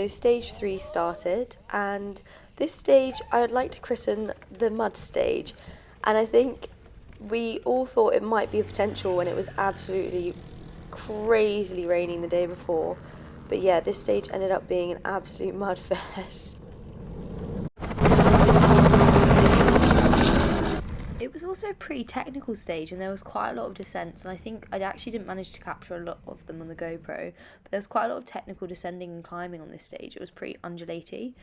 So stage 3 started, and this stage I would like to christen the mud stage. And I think we all thought it might be a potential when it was absolutely crazily raining the day before. But yeah, this stage ended up being an absolute mud fest. It was also a pretty technical stage, and there was quite a lot of descents, and I think I actually didn't manage to capture a lot of them on the GoPro, but there was quite a lot of technical descending and climbing on this stage. It was pretty undulaty.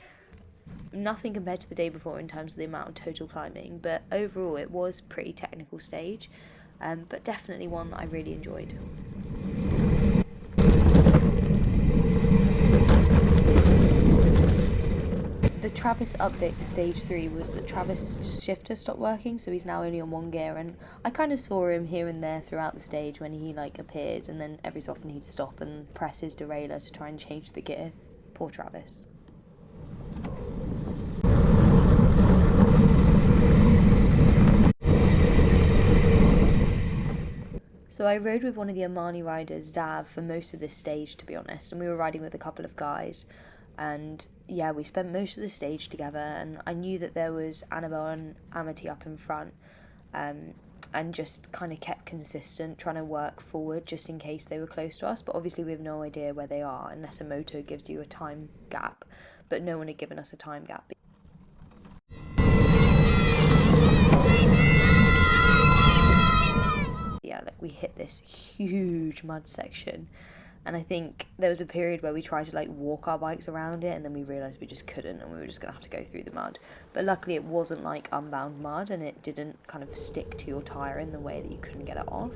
Nothing compared to the day before in terms of the amount of total climbing, but overall it was a pretty technical stage, but definitely one that I really enjoyed. The Travis update for stage 3 was that Travis' shifter stopped working, so he's now only on one gear, and I kind of saw him here and there throughout the stage when he appeared, and then every so often he'd stop and press his derailleur to try and change the gear. Poor Travis. So I rode with one of the Omani riders, Zav, for most of this stage, to be honest, and we were riding with a couple of guys, and yeah, we spent most of the stage together, and I knew that there was Annabelle and Amity up in front, and just kind of kept consistent, trying to work forward just in case they were close to us, but obviously we have no idea where they are unless a moto gives you a time gap, but no one had given us a time gap. Yeah, we hit this huge mud section, and I think there was a period where we tried to walk our bikes around it, and then we realised we just couldn't, and we were just going to have to go through the mud. But luckily it wasn't unbound mud, and it didn't kind of stick to your tyre in the way that you couldn't get it off.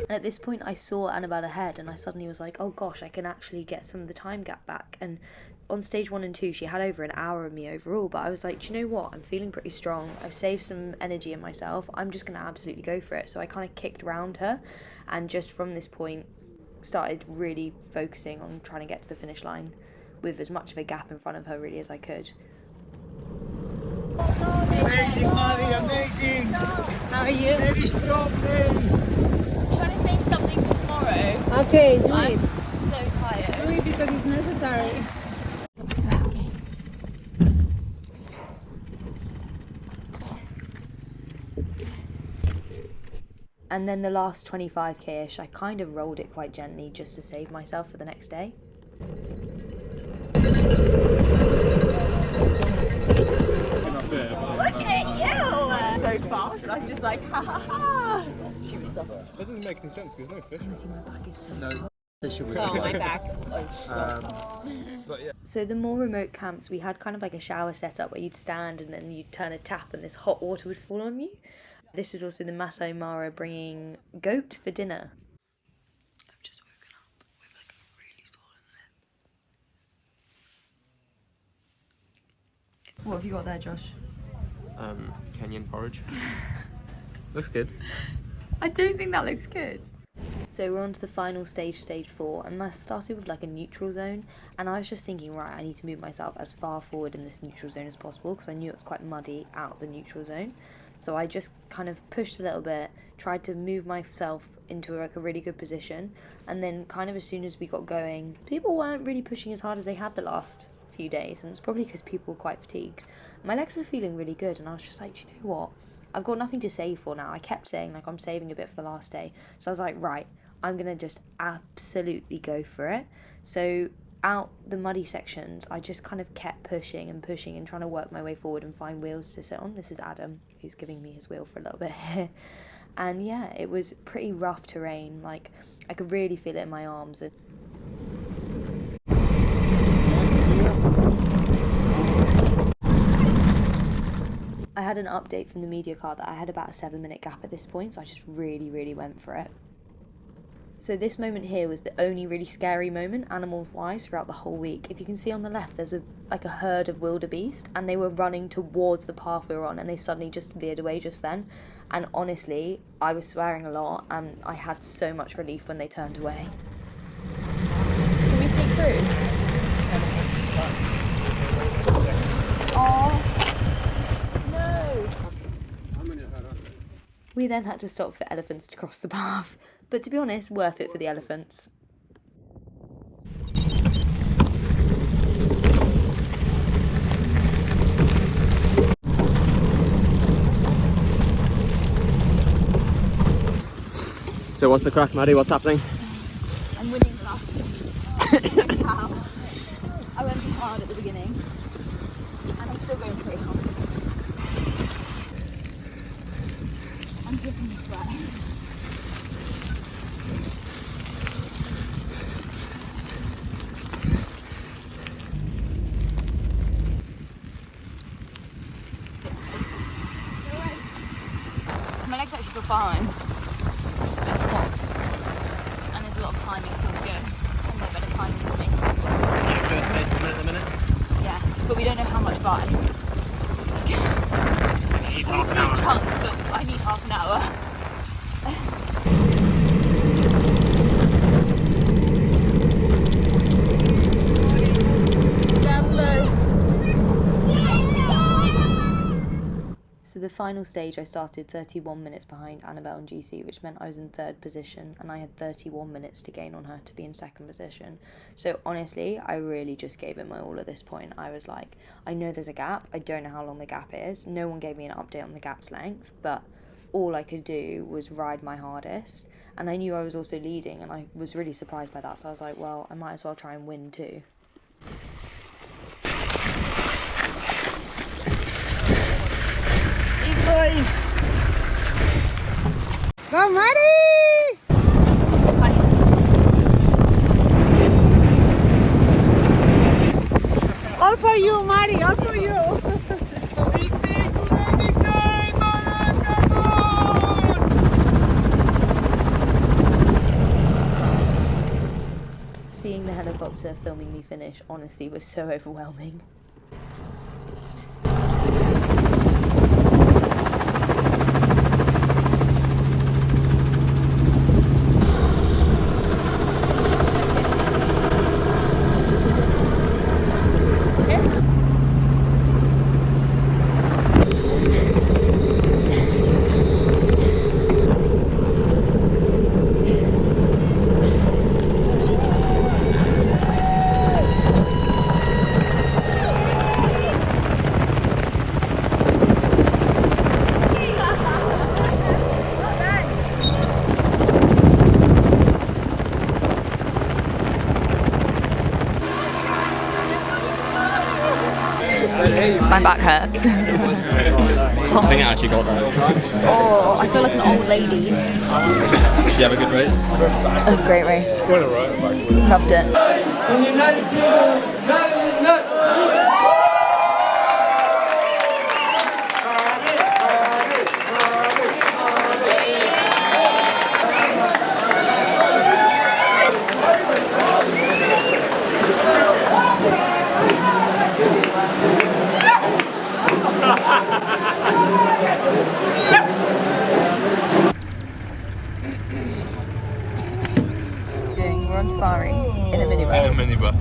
At this point I saw Annabelle ahead, and I suddenly was like, oh gosh, I can actually get some of the time gap back. And on stage 1 and 2 she had over an hour of me overall, but I was like, do you know what, I'm feeling pretty strong, I've saved some energy in myself, I'm just going to absolutely go for it. So I kind of kicked round her, and just from this point started really focusing on trying to get to the finish line with as much of a gap in front of her really as I could. Amazing, Molly, amazing! How are you? Very strong, Trying to save something for tomorrow. Okay, do I'm it. so tired. Do it because it's necessary. And then the last 25k-ish, I kind of rolled it quite gently just to save myself for the next day. Look at you! So fast, and I'm just like, ha ha ha! She was up. That doesn't make any sense because there's no fish. My back is so No fish was. Oh, my back was But yeah. So the more remote camps, we had kind of a shower setup where you'd stand and then you'd turn a tap and this hot water would fall on you. This is also the Maasai Mara bringing goat for dinner. I've just woken up with a really swollen lip. What have you got there, Josh? Kenyan porridge. Looks good. I don't think that looks good. So we're on to the final stage, stage 4, and that started with a neutral zone, and I was just thinking, right, I need to move myself as far forward in this neutral zone as possible because I knew it was quite muddy out the neutral zone. So I just kind of pushed a little bit, tried to move myself into a really good position, and then kind of as soon as we got going, people weren't really pushing as hard as they had the last few days, and it's probably because people were quite fatigued. My legs were feeling really good, and I was just like, do you know what? I've got nothing to save for now. I kept saying I'm saving a bit for the last day. So I was like, right, I'm going to just absolutely go for it. So out the muddy sections, I just kind of kept pushing and pushing and trying to work my way forward and find wheels to sit on. This is Adam, who's giving me his wheel for a little bit here. And yeah, it was pretty rough terrain. I could really feel it in my arms. I had an update from the media card that I had about a 7-minute gap at this point, so I just really went for it. So this moment here was the only really scary moment, animals-wise, throughout the whole week. If you can see on the left, there's a herd of wildebeest, and they were running towards the path we were on, and they suddenly just veered away just then. And honestly, I was swearing a lot, and I had so much relief when they turned away. Can we sneak through? Oh no! We then had to stop for elephants to cross the path, but to be honest, worth it for the elephants. So what's the crack, Maddie? What's happening? I'm winning the last cow. I went too hard at the beginning, and I'm still going pretty hard. I'm dripping with sweat. My legs actually feel fine. It's a bit hot, and there's a lot of climbing still to go, and they're better climbers than me. First pace at the minute. Yeah, but we don't know how much by. You need half an hour. Chunk, but I need half an hour. So the final stage I started 31 minutes behind Annabelle and GC, which meant I was in 3rd position, and I had 31 minutes to gain on her to be in 2nd position. So honestly, I really just gave it my all at this point. I was like, I know there's a gap, I don't know how long the gap is, no one gave me an update on the gap's length, but all I could do was ride my hardest, and I knew I was also leading, and I was really surprised by that, so I was like, well, I might as well try and win too. Go, Maddie! All for you, Maddie, all for you. Seeing the helicopter filming me finish honestly was so overwhelming. My back hurts. I think I actually got that. Oh, I feel like an old lady. Did you have a good race? A great race. Loved it. We're on safari in a minibus. In a minibus.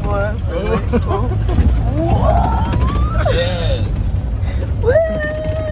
Whoa.